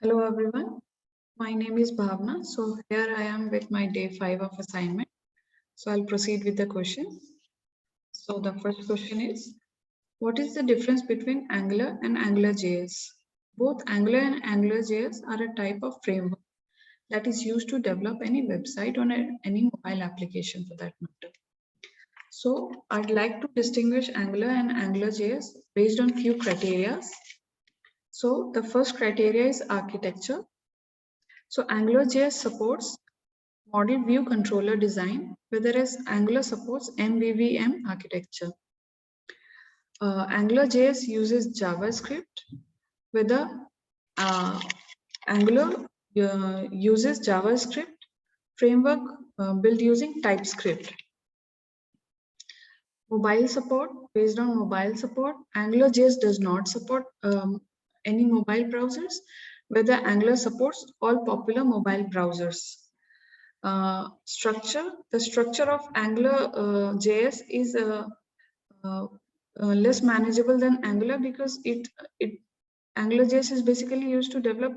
Hello everyone, my name is Bhavna. So here I am with my day 5 of assignment. So I'll proceed with the question. So the first question is, what is the difference between Angular and AngularJS? Both Angular and AngularJS are a type of framework that is used to develop any website or any mobile application for that matter. So I'd like to distinguish Angular and AngularJS based on few criteria. So the first criteria is architecture. So AngularJS supports Model View Controller design, whereas Angular supports MVVM architecture. AngularJS uses JavaScript, whether Angular uses JavaScript framework built using TypeScript. Mobile support, based on mobile support, AngularJS does not support any mobile browsers, whether Angular supports all popular mobile browsers. The structure of Angular JS is less manageable than Angular because Angular JS is basically used to develop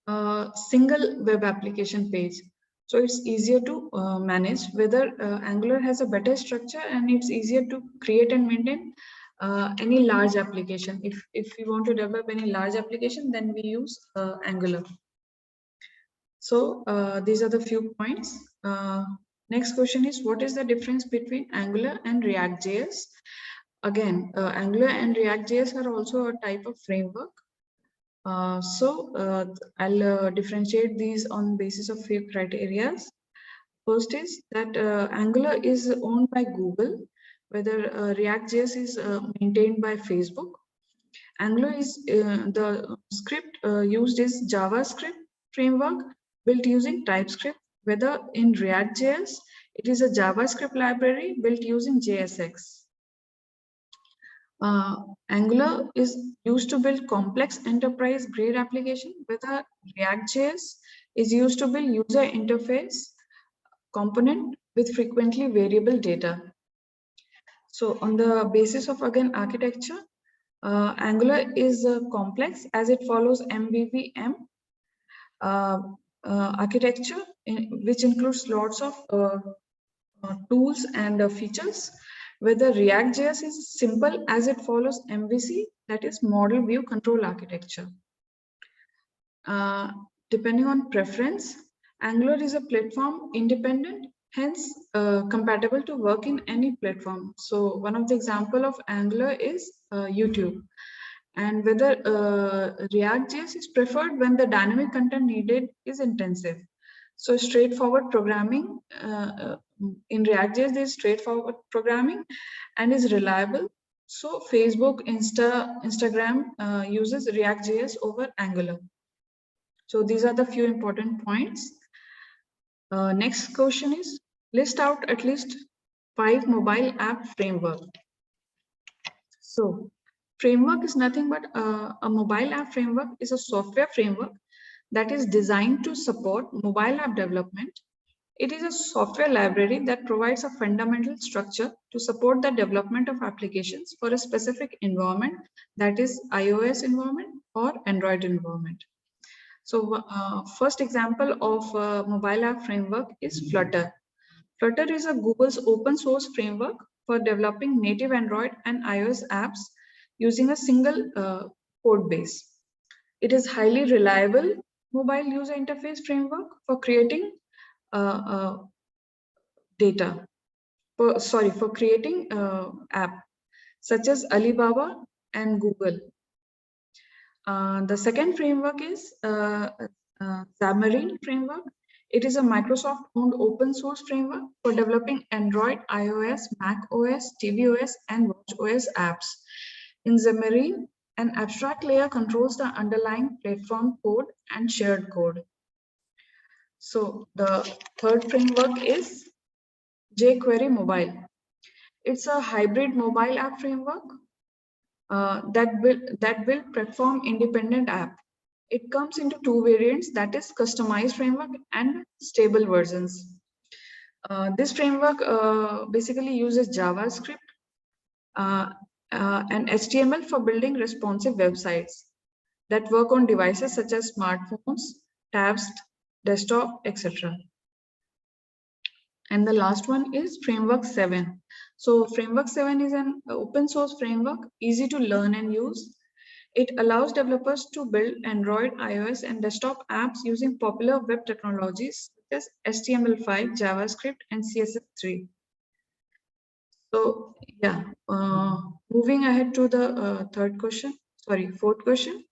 a single web application page. So it's easier to manage, whether Angular has a better structure and it's easier to create and maintain any large application. If we want to develop any large application, then we use Angular. So these are the few points. Next question is, what is the difference between Angular and React.js? Again, Angular and React.js are also a type of framework. I'll differentiate these on basis of few criteria. First is that Angular is owned by Google, whether React.js is maintained by Facebook. Angular is the script used is JavaScript framework built using TypeScript, whether in React.js, it is a JavaScript library built using JSX. Angular is used to build complex enterprise-grade application, whether React.js is used to build user interface component with frequently variable data. So on the basis of, again, architecture, Angular is complex as it follows MVVM architecture, which includes lots of tools and features, whether React.js is simple as it follows MVC, that is Model View Control Architecture. Depending on preference, Angular is a platform independent, hence compatible to work in any platform. So one of the example of Angular is YouTube. And whether React.js is preferred when the dynamic content needed is intensive. So straightforward programming in React.js, there is straightforward programming and is reliable. So Facebook, Instagram uses React.js over Angular. So these are the few important points. Next question is, list out at least 5 mobile app framework. So framework is nothing but a mobile app framework is a software framework that is designed to support mobile app development. It is a software library that provides a fundamental structure to support the development of applications for a specific environment, that is iOS environment or Android environment. So first example of mobile app framework is Flutter. Flutter is a Google's open source framework for developing native Android and iOS apps using a single code base. It is highly reliable mobile user interface framework for creating for creating app such as Alibaba and Google. The second framework is Xamarin framework. It is a Microsoft-owned open source framework for developing Android, iOS, Mac OS, tvOS, and watchOS apps. In Xamarin, an abstract layer controls the underlying platform code and shared code. So the third framework is jQuery Mobile. It's a hybrid mobile app framework that will platform independent app. It comes into 2 variants, that is customized framework and stable versions. This framework basically uses JavaScript and HTML for building responsive websites. that work on devices such as smartphones, tabs, desktop, etc. And the last one is Framework 7. So Framework 7 is an open source framework, easy to learn and use. It allows developers to build Android, iOS, and desktop apps using popular web technologies such as HTML5, JavaScript, and CSS3. So yeah, moving ahead to the fourth question.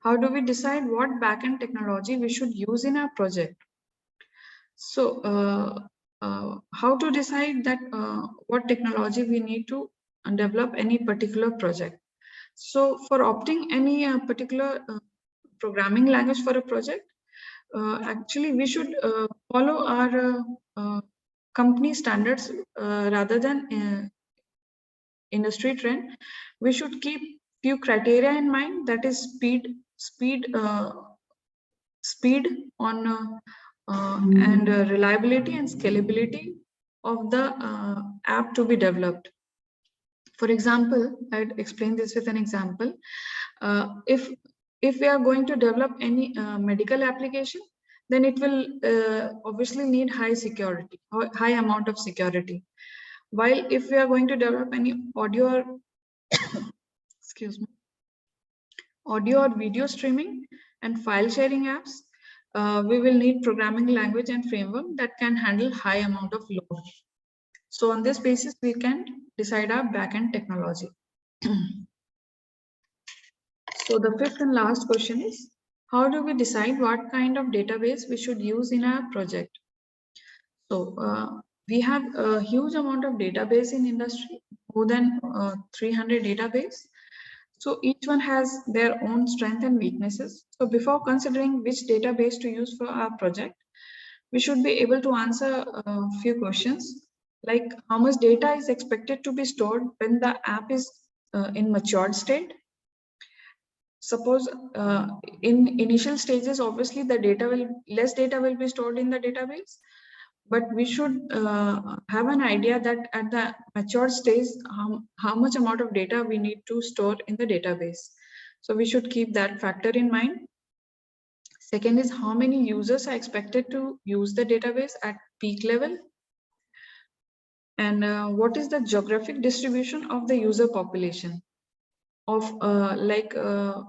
How do we decide what backend technology we should use in our project? So how to decide that what technology we need to develop any particular project? So for opting any particular programming language for a project, actually we should follow our company standards rather than industry trend. We should keep few criteria in mind, that is speed on and reliability and scalability of the app to be developed. For example, I'd explain this with an example. If we are going to develop any medical application, then it will obviously need high security, high amount of security. While if we are going to develop any audio or excuse me, audio or video streaming and file sharing apps, we will need programming language and framework that can handle high amount of load. So on this basis, we can decide our backend technology. So the fifth and last question is, how do we decide what kind of database we should use in our project? So we have a huge amount of database in industry, more than 300 database. So each one has their own strength and weaknesses. So before considering which database to use for our project, we should be able to answer a few questions, like how much data is expected to be stored when the app is in matured state. Suppose in initial stages, obviously less data will be stored in the database, but we should have an idea that at the mature stage, how much amount of data we need to store in the database. So we should keep that factor in mind. Second is, how many users are expected to use the database at peak level? And what is the geographic distribution of the user population? Of a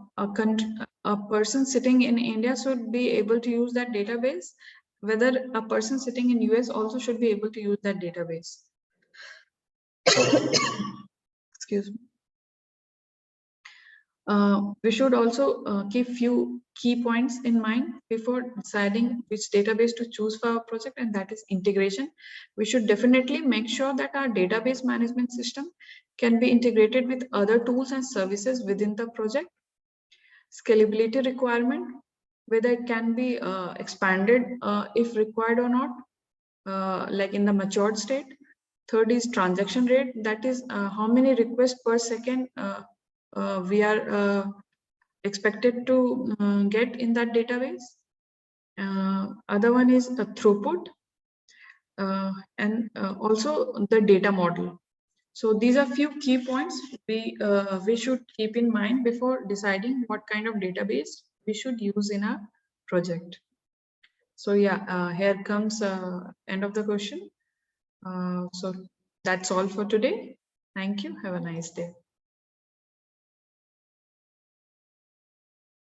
person sitting in India should be able to use that database, whether a person sitting in US also should be able to use that database. Excuse me. We should also keep few key points in mind before deciding which database to choose for our project, and that is integration. We should definitely make sure that our database management system can be integrated with other tools and services within the project. Scalability requirement, whether it can be expanded if required or not, like in the matured state. Third is transaction rate, that is how many requests per second we are expected to get in that database. Other one is the throughput, and also the data model. So these are few key points we should keep in mind before deciding what kind of database we should use in our project. So yeah, here comes end of the question. So that's all for today. Thank you. Have a nice day.